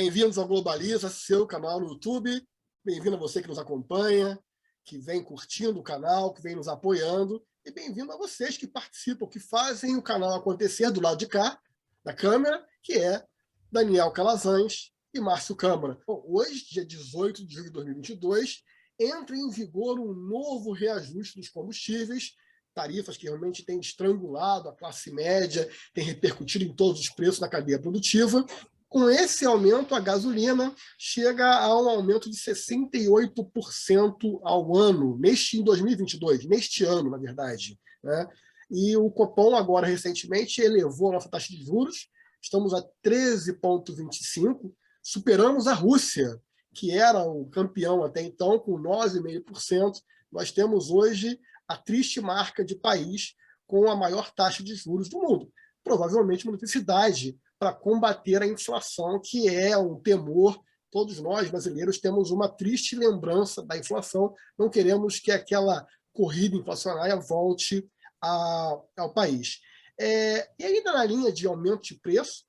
Bem-vindos ao Globaliza, seu canal no YouTube. Bem-vindo a você que nos acompanha, que vem curtindo o canal, que vem nos apoiando. E bem-vindo a vocês que participam, que fazem o canal acontecer do lado de cá, da câmera, que é Daniel Calazans e Márcio Câmara. Bom, hoje, dia 18 de julho de 2022, entra em vigor um novo reajuste dos combustíveis, tarifas que realmente têm estrangulado a classe média, têm repercutido em todos os preços da cadeia produtiva. Com esse aumento, a gasolina chega a um aumento de 68% ao ano, em 2022, neste ano, na verdade, né? E o Copom, agora, recentemente, elevou a nossa taxa de juros, estamos a 13,25%, superamos a Rússia, que era o campeão até então, com 9,5%. Nós temos hoje a triste marca de país com a maior taxa de juros do mundo. Provavelmente uma necessidade para combater a inflação, que é um temor. Todos nós, brasileiros, temos uma triste lembrança da inflação, não queremos que aquela corrida inflacionária volte ao país. E ainda na linha de aumento de preço,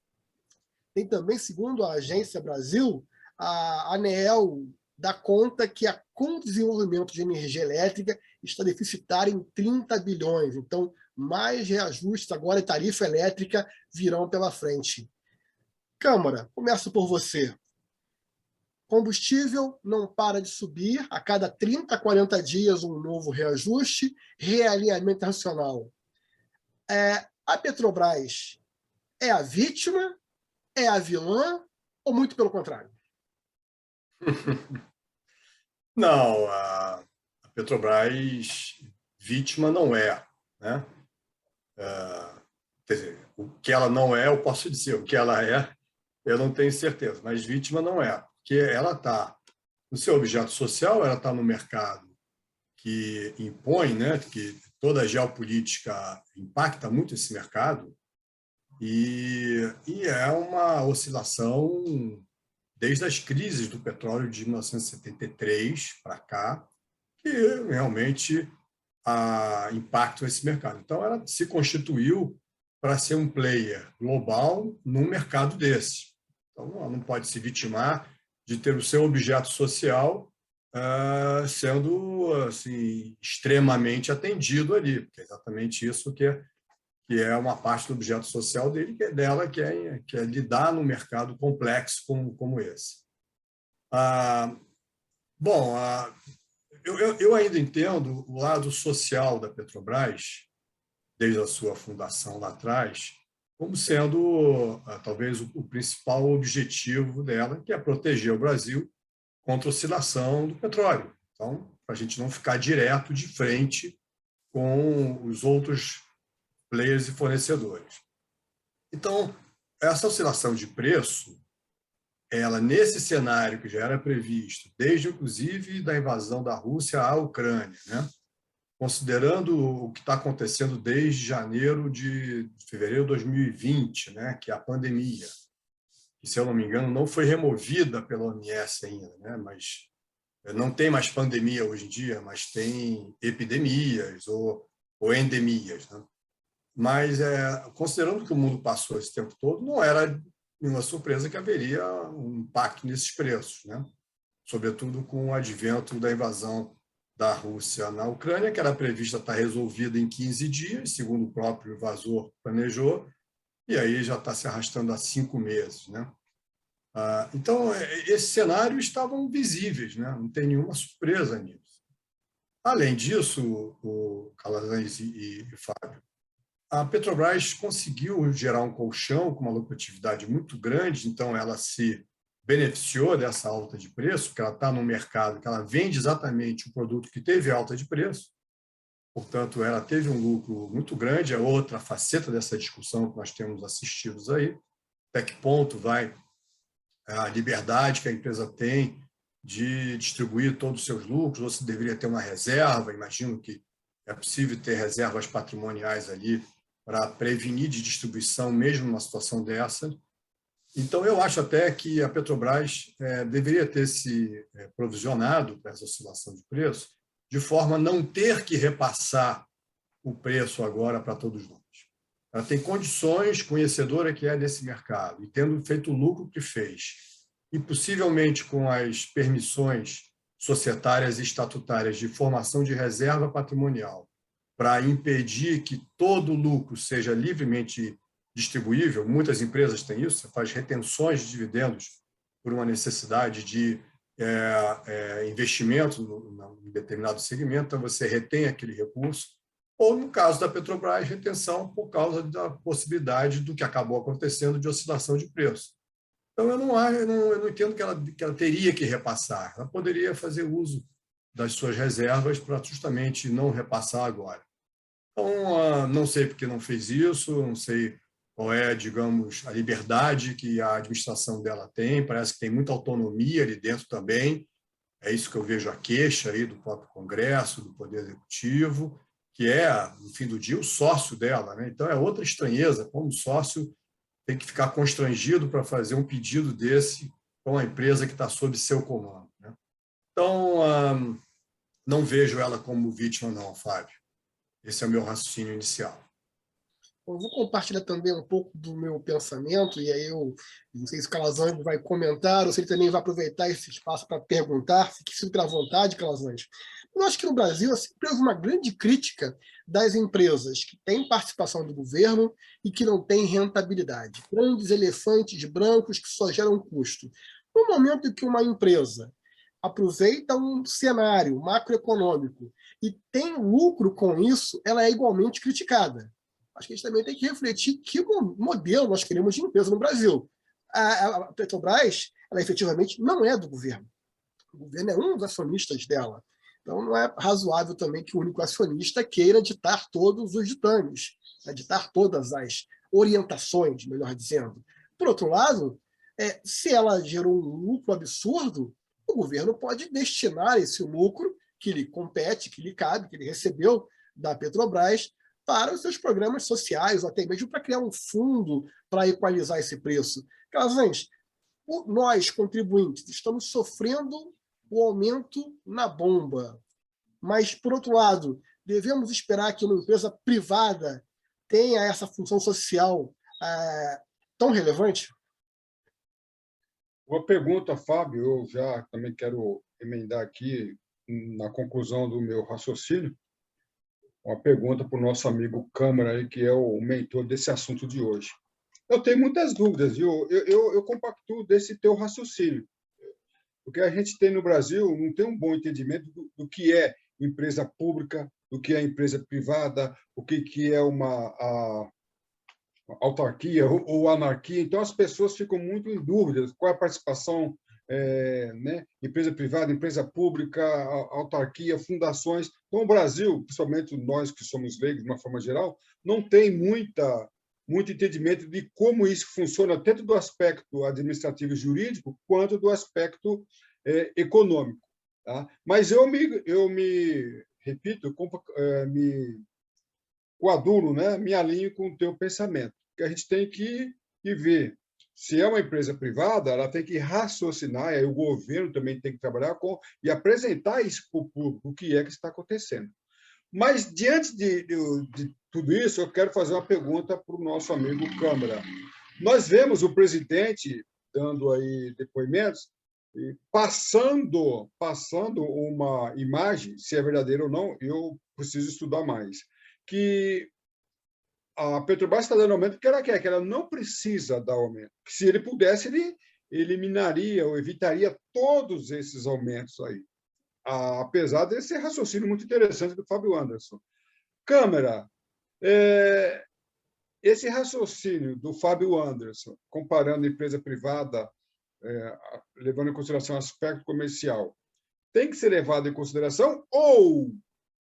tem também, segundo a Agência Brasil, a ANEEL dá conta que com o desenvolvimento de energia elétrica está deficitária em 30 bilhões. Então, mais reajustes agora em tarifa elétrica virão pela frente. Câmara, começo por você. Combustível não para de subir, a cada 30, 40 dias um novo reajuste, realinhamento internacional. A Petrobras é a vítima, é a vilã ou muito pelo contrário? Não, a Petrobras vítima não é, né? Quer dizer, o que ela não é, eu posso dizer, o que ela é, eu não tenho certeza, mas vítima não é, porque ela está no seu objeto social, ela está no mercado que impõe, né, que toda a geopolítica impacta muito esse mercado, e é uma oscilação desde as crises do petróleo de 1973 para cá, que realmente impactam esse mercado. Então, ela se constituiu para ser um player global num mercado desse. Então, ela não pode se vitimar de ter o seu objeto social sendo assim, extremamente atendido ali, porque é exatamente isso que é uma parte do objeto social dela, que é lidar num mercado complexo como esse. Bom, eu ainda entendo o lado social da Petrobras, desde a sua fundação lá atrás, como sendo talvez o principal objetivo dela, que é proteger o Brasil contra a oscilação do petróleo. Então, para a gente não ficar direto de frente com os outros players e fornecedores. Então, essa oscilação de preço, ela nesse cenário que já era previsto, desde inclusive da invasão da Rússia à Ucrânia, né? Considerando o que está acontecendo desde janeiro de fevereiro de 2020, né? Que é a pandemia, que, se eu não me engano, não foi removida pela OMS ainda, né? Mas não tem mais pandemia hoje em dia, mas tem epidemias ou endemias, né? Mas, considerando que o mundo passou esse tempo todo, não era nenhuma surpresa que haveria um impacto nesses preços, né? Sobretudo com o advento da invasão da Rússia na Ucrânia, que era prevista estar resolvida em 15 dias, segundo o próprio invasor planejou, e aí já está se arrastando há 5 meses, né? Então, esses cenários estavam visíveis, né? Não tem nenhuma surpresa nisso. Além disso, o Calazans e Fábio, a Petrobras conseguiu gerar um colchão com uma lucratividade muito grande, então ela se beneficiou dessa alta de preço, porque ela está no mercado que ela vende exatamente o produto que teve alta de preço, portanto, ela teve um lucro muito grande. É outra faceta dessa discussão que nós temos assistido aí, até que ponto vai a liberdade que a empresa tem de distribuir todos os seus lucros, ou se deveria ter uma reserva. Imagino que é possível ter reservas patrimoniais ali para prevenir de distribuição, mesmo numa situação dessa. Então, eu acho até que a Petrobras deveria ter se provisionado para essa oscilação de preço, de forma a não ter que repassar o preço agora para todos nós. Ela tem condições, conhecedora que é desse mercado, e tendo feito o lucro que fez, e possivelmente com as permissões societárias e estatutárias de formação de reserva patrimonial para impedir que todo lucro seja livremente distribuível. Muitas empresas têm isso, você faz retenções de dividendos por uma necessidade de investimento em determinado segmento, então você retém aquele recurso, ou, no caso da Petrobras, retenção por causa da possibilidade do que acabou acontecendo de oscilação de preço. Então, eu não entendo que ela teria que repassar, ela poderia fazer uso das suas reservas para justamente não repassar agora. Então, não sei porque não fez isso, não sei qual é, digamos, a liberdade que a administração dela tem, parece que tem muita autonomia ali dentro também, é isso que eu vejo a queixa aí do próprio Congresso, do Poder Executivo, que é, no fim do dia, o sócio dela, né? Então, é outra estranheza, como sócio tem que ficar constrangido para fazer um pedido desse com a empresa que está sob seu comando, né? Então, não vejo ela como vítima, não, Fábio. Esse é o meu raciocínio inicial. Eu vou compartilhar também um pouco do meu pensamento, e aí eu não sei se o Calazans vai comentar, ou se ele também vai aproveitar esse espaço para perguntar, fique super à vontade, Calazans. Eu acho que no Brasil sempre houve uma grande crítica das empresas que têm participação do governo e que não têm rentabilidade. Grandes elefantes brancos que só geram custo. No momento em que uma empresa aproveita um cenário macroeconômico e tem lucro com isso, ela é igualmente criticada. Acho que a gente também tem que refletir que modelo nós queremos de empresa no Brasil. A Petrobras, ela efetivamente não é do governo. O governo é um dos acionistas dela. Então, não é razoável também que o único acionista queira ditar todos os ditames, né, ditar todas as orientações, melhor dizendo. Por outro lado, se ela gerou um lucro absurdo, o governo pode destinar esse lucro que lhe compete, que lhe cabe, que ele recebeu da Petrobras, para os seus programas sociais, ou até mesmo para criar um fundo para equalizar esse preço. Calazans, nós, contribuintes, estamos sofrendo o aumento na bomba. Mas, por outro lado, devemos esperar que uma empresa privada tenha essa função social tão relevante? Boa pergunta, Fábio. Eu já também quero emendar aqui na conclusão do meu raciocínio uma pergunta para o nosso amigo Câmara, aí, que é o mentor desse assunto de hoje. Eu tenho muitas dúvidas, viu? Eu compactuo desse teu raciocínio, porque a gente tem no Brasil, não tem um bom entendimento do que é empresa pública, do que é empresa privada, o que é uma autarquia ou anarquia. Então, as pessoas ficam muito em dúvidas qual é a participação, né? Empresa privada, empresa pública, autarquia, fundações. Então, o Brasil, principalmente nós que somos leigos, de uma forma geral, não tem muito entendimento de como isso funciona, tanto do aspecto administrativo e jurídico, quanto do aspecto econômico. Tá? Mas eu me repito, me coaduno, né? Me alinho com o teu pensamento, que a gente tem que ver. Se é uma empresa privada, ela tem que raciocinar, e aí o governo também tem que trabalhar e apresentar isso para o público, o que é que está acontecendo. Mas, diante de tudo isso, eu quero fazer uma pergunta para o nosso amigo Câmara. Nós vemos o presidente dando aí depoimentos, passando uma imagem, se é verdadeira ou não, eu preciso estudar mais, que a Petrobras está dando aumento porque ela quer, que ela não precisa dar aumento. Que se ele pudesse, ele eliminaria ou evitaria todos esses aumentos aí. Apesar desse raciocínio muito interessante do Fábio Anderson. Câmara, esse raciocínio do Fábio Anderson, comparando empresa privada, levando em consideração o aspecto comercial, tem que ser levado em consideração ou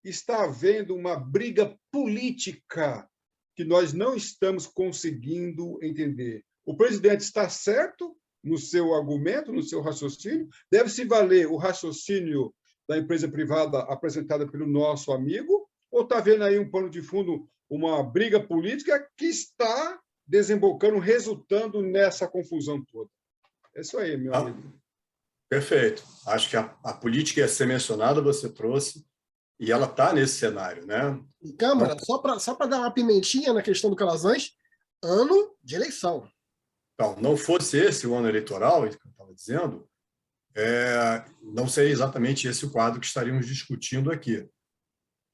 está havendo uma briga política que nós não estamos conseguindo entender? O presidente está certo no seu argumento, no seu raciocínio? Deve-se valer o raciocínio da empresa privada apresentada pelo nosso amigo? Ou está vendo aí um pano de fundo, uma briga política que está desembocando, resultando nessa confusão toda? É isso aí, meu amigo. Perfeito. Acho que a política ia ser mencionada, você trouxe, e ela está nesse cenário, né? E, Câmara, só para dar uma pimentinha na questão do Calazans, ano de eleição. Então, não fosse esse o ano eleitoral, que eu estava dizendo, não seria exatamente esse o quadro que estaríamos discutindo aqui.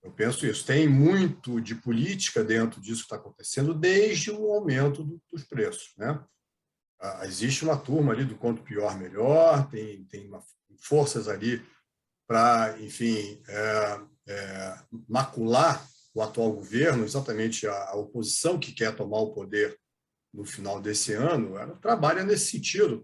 Eu penso isso. Tem muito de política dentro disso que está acontecendo desde o aumento dos preços, né? Existe uma turma ali do quanto pior, melhor, tem forças ali para, enfim, macular o atual governo, exatamente a oposição que quer tomar o poder no final desse ano, ela trabalha nesse sentido.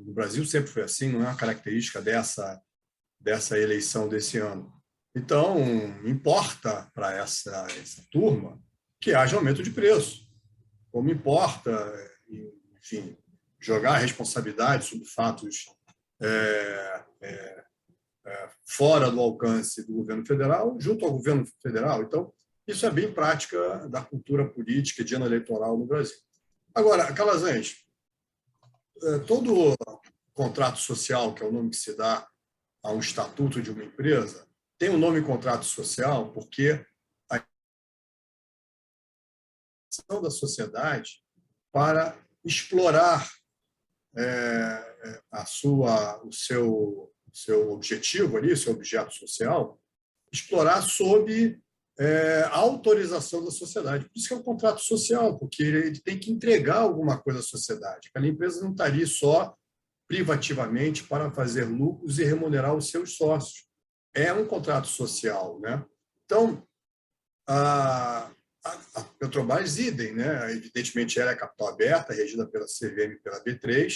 No Brasil sempre foi assim, não é uma característica dessa eleição desse ano. Então, importa para essa turma que haja aumento de preço. Como importa, enfim, jogar a responsabilidade sobre fatos fora do alcance do governo federal, junto ao governo federal. Então, isso é bem prática da cultura política e de ano eleitoral no Brasil. Agora, Calazans, todo contrato social, que é o nome que se dá a um estatuto de uma empresa, tem o nome contrato social porque a ação da sociedade para explorar o seu objetivo ali, o seu objeto social, explorar sob a autorização da sociedade. Por isso que é um contrato social, porque ele tem que entregar alguma coisa à sociedade. Aquela empresa não está ali só privativamente para fazer lucros e remunerar os seus sócios. É um contrato social, né? Então, a Petrobras, idem, né? Evidentemente, ela é capital aberta, regida pela CVM e pela B3,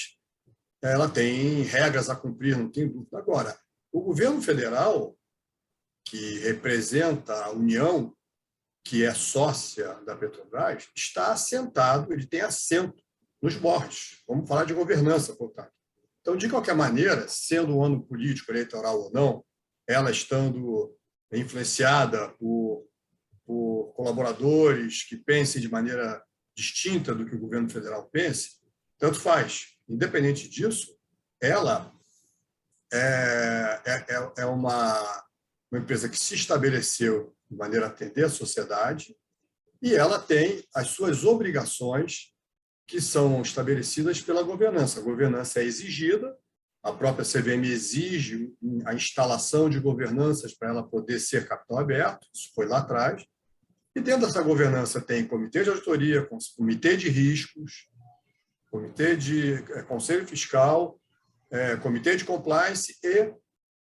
ela tem regras a cumprir, não tem dúvida. Agora, o governo federal, que representa a União, que é sócia da Petrobras, está assentado, ele tem assento nos boards. Vamos falar de governança, portanto. Então, de qualquer maneira, sendo um ano político, eleitoral ou não, ela estando influenciada por colaboradores que pensem de maneira distinta do que o governo federal pense, tanto faz. Independente disso, ela é uma empresa que se estabeleceu de maneira a atender a sociedade e ela tem as suas obrigações que são estabelecidas pela governança. A governança é exigida, a própria CVM exige a instalação de governanças para ela poder ser capital aberto, isso foi lá atrás. E dentro dessa governança tem comitê de auditoria, comitê de riscos, comitê de conselho fiscal, comitê de compliance e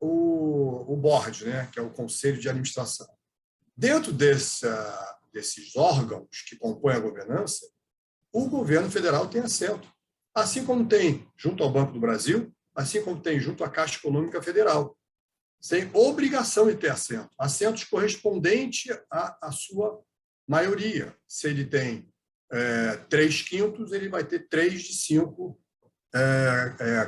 o board, né, que é o conselho de administração. Dentro desses órgãos que compõem a governança, o governo federal tem assento, assim como tem junto ao Banco do Brasil, assim como tem junto à Caixa Econômica Federal. Tem obrigação de ter assento, assentos correspondentes à sua maioria. Se ele tem 3/5, ele vai ter 3 de 5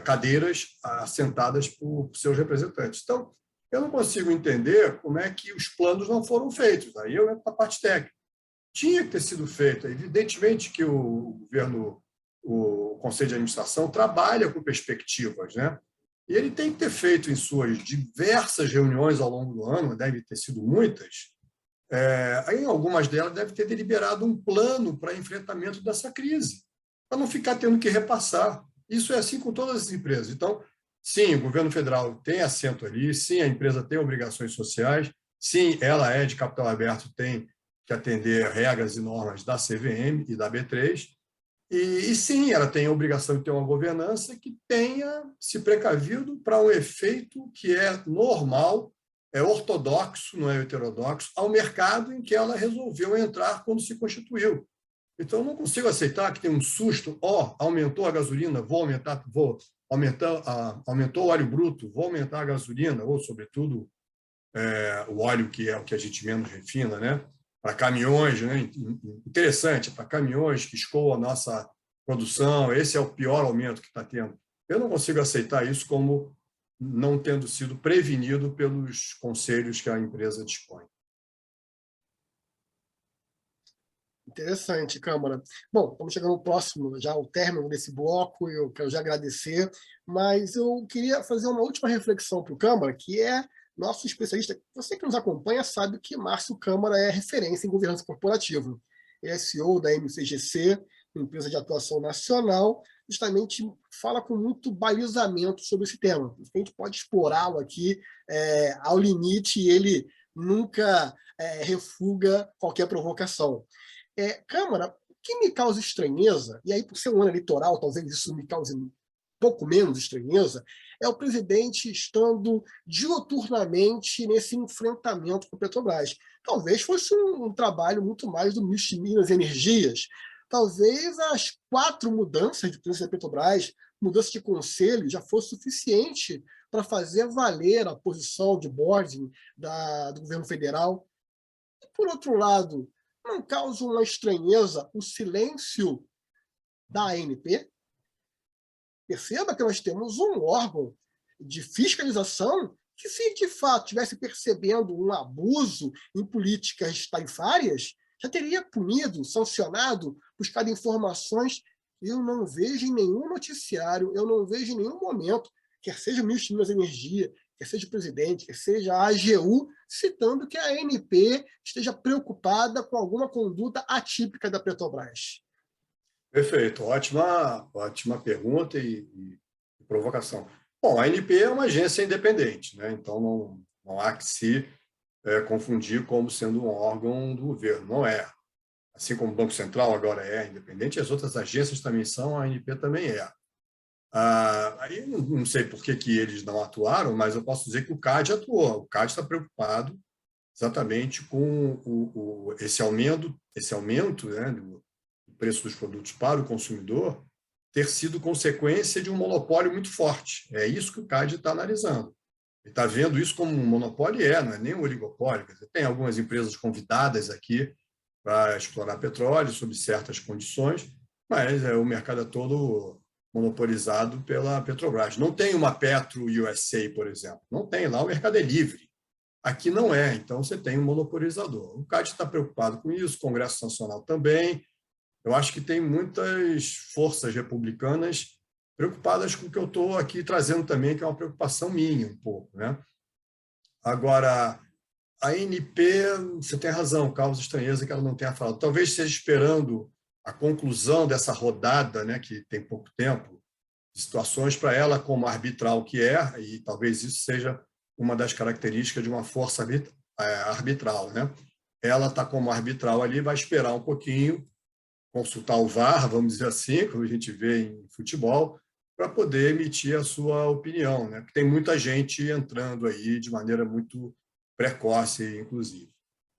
cadeiras assentadas por seus representantes. Então, eu não consigo entender como é que os planos não foram feitos. Aí eu entro na parte técnica. Tinha que ter sido feito. Evidentemente que o governo, o Conselho de Administração, trabalha com perspectivas, né? E ele tem que ter feito em suas diversas reuniões ao longo do ano, deve ter sido muitas, em algumas delas deve ter deliberado um plano para enfrentamento dessa crise, para não ficar tendo que repassar. Isso é assim com todas as empresas. Então, sim, o governo federal tem assento ali, sim, a empresa tem obrigações sociais, sim, ela é de capital aberto, tem que atender regras e normas da CVM e da B3, e sim, ela tem a obrigação de ter uma governança que tenha se precavido para um efeito que é normal, é ortodoxo, não é heterodoxo, ao mercado em que ela resolveu entrar quando se constituiu. Então, eu não consigo aceitar que tem um susto, aumentou a gasolina, aumentou o óleo bruto, vou aumentar a gasolina, ou, sobretudo, o óleo que é o que a gente menos refina, né? Para caminhões, né? Interessante, para caminhões que escoam a nossa produção, esse é o pior aumento que está tendo. Eu não consigo aceitar isso como não tendo sido prevenido pelos conselhos que a empresa dispõe. Interessante, Câmara. Bom, estamos chegando próximo já ao término desse bloco, eu quero já agradecer, mas eu queria fazer uma última reflexão para o Câmara, que é nosso especialista. Você que nos acompanha sabe que Márcio Câmara é referência em governança corporativa. Ele é CEO da MCGC, empresa de atuação nacional, justamente fala com muito balizamento sobre esse tema. A gente pode explorá-lo aqui ao limite e ele nunca refuga qualquer provocação. Câmara, o que me causa estranheza, e aí por ser um ano eleitoral, talvez isso me cause um pouco menos estranheza, é o presidente estando diuturnamente nesse enfrentamento com a Petrobras. Talvez fosse um trabalho muito mais do ministro de Minas e Energias. Talvez as 4 mudanças de presidente da Petrobras, mudança de conselho, já fosse suficiente para fazer valer a posição de boarding do governo federal. E, por outro lado, não causa uma estranheza o silêncio da ANP? Perceba que nós temos um órgão de fiscalização que, se de fato estivesse percebendo um abuso em políticas tarifárias, já teria punido, sancionado, buscado informações. Eu não vejo em nenhum noticiário, eu não vejo em nenhum momento, quer seja o ministro de Minas e Energia, quer seja o presidente, quer seja a AGU, citando que a ANP esteja preocupada com alguma conduta atípica da Petrobras. Perfeito, ótima pergunta e provocação. Bom, a ANP é uma agência independente, né? Então não há que se confundir como sendo um órgão do governo, não é. Assim como o Banco Central agora é independente, as outras agências também são, a ANP também é. Aí não sei por que eles não atuaram, mas eu posso dizer que o CAD atuou. O CAD está preocupado exatamente com esse aumento, né, do preço dos produtos para o consumidor ter sido consequência de um monopólio muito forte. É isso que o CAD está analisando. Ele está vendo isso como um monopólio, não é nem um oligopólio. Quer dizer, tem algumas empresas convidadas aqui para explorar petróleo sob certas condições, mas o mercado é todo monopolizado pela Petrobras. Não tem uma Petro USA, por exemplo. Não tem. Lá o mercado é livre. Aqui não é. Então, você tem um monopolizador. O CAD está preocupado com isso, o Congresso Nacional também. Eu acho que tem muitas forças republicanas preocupadas com o que eu estou aqui trazendo também, que é uma preocupação minha um pouco, né? Agora, a ANP, você tem razão, causa estranheza que ela não tenha falado. Talvez esteja esperando a conclusão dessa rodada, né, que tem pouco tempo, de situações para ela como arbitral que é, e talvez isso seja uma das características de uma força arbitral, né? Ela está como arbitral ali, vai esperar um pouquinho, consultar o VAR, vamos dizer assim, como a gente vê em futebol, para poder emitir a sua opinião, né? Porque tem muita gente entrando aí de maneira muito precoce, inclusive.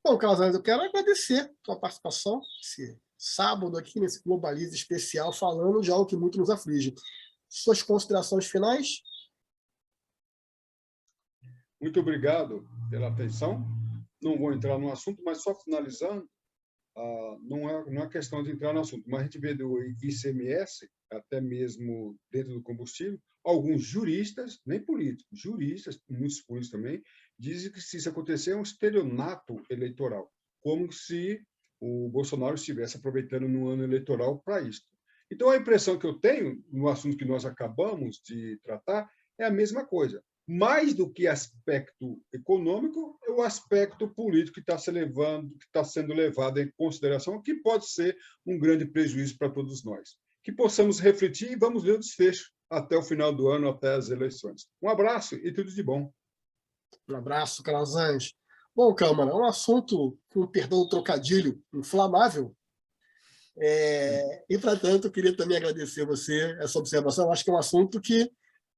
Bom, Carlos, eu quero agradecer a tua participação esse sábado aqui nesse Globalize especial, falando de algo que muito nos aflige. Suas considerações finais? Muito obrigado pela atenção. Não vou entrar no assunto, mas só finalizando, não é questão de entrar no assunto, mas a gente vê do ICMS, até mesmo dentro do combustível, alguns juristas, nem políticos, juristas, muitos políticos também, dizem que se isso acontecer é um estelionato eleitoral, como se o Bolsonaro estivesse aproveitando no ano eleitoral para isso. Então, a impressão que eu tenho no assunto que nós acabamos de tratar é a mesma coisa. Mais do que aspecto econômico, é o aspecto político que está sendo levado em consideração, que pode ser um grande prejuízo para todos nós. Que possamos refletir e vamos ver o desfecho até o final do ano, até as eleições. Um abraço e tudo de bom. Um abraço, Carlos Anjos. Bom, Câmara, é um assunto, com perdão do trocadilho, inflamável. E, para tanto, eu queria também agradecer a você essa observação. Eu acho que é um assunto que,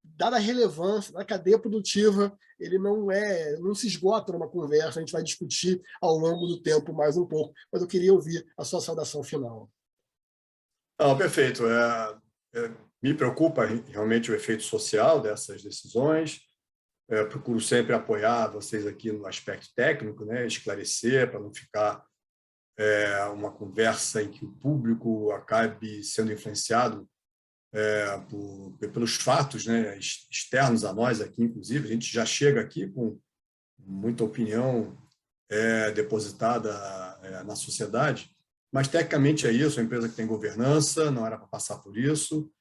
dada a relevância da cadeia produtiva, ele não se esgota numa conversa, a gente vai discutir ao longo do tempo mais um pouco, mas eu queria ouvir a sua saudação final. Não, perfeito. Me preocupa realmente o efeito social dessas decisões. Procuro sempre apoiar vocês aqui no aspecto técnico, né? Esclarecer, para não ficar uma conversa em que o público acabe sendo influenciado pelos fatos, né, externos a nós aqui, inclusive. A gente já chega aqui com muita opinião depositada na sociedade, mas tecnicamente é isso, é uma empresa que tem governança, não era para passar por isso,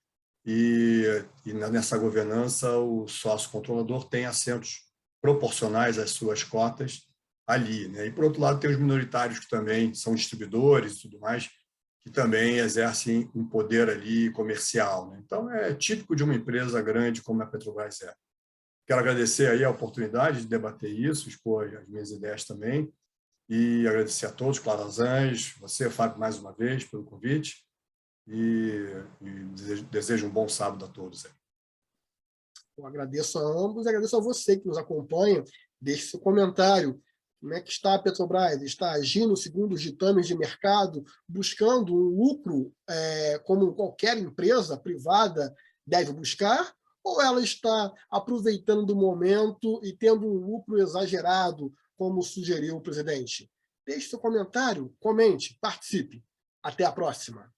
e nessa governança o sócio controlador tem assentos proporcionais às suas cotas ali, né? E, por outro lado, tem os minoritários que também são distribuidores e tudo mais, que também exercem um poder ali comercial, né? Então, é típico de uma empresa grande como a Petrobras é. Quero agradecer aí a oportunidade de debater isso, expor as minhas ideias também, e agradecer a todos, Clarazans, você, Fábio, mais uma vez, pelo convite, e desejo um bom sábado a todos. Eu agradeço a ambos e agradeço a você que nos acompanha. Deixe seu comentário. Como é que está a Petrobras? Está agindo segundo os ditames de mercado, buscando um lucro como qualquer empresa privada deve buscar? Ou ela está aproveitando do momento e tendo um lucro exagerado, como sugeriu o presidente? Deixe seu comentário, comente, participe. Até a próxima.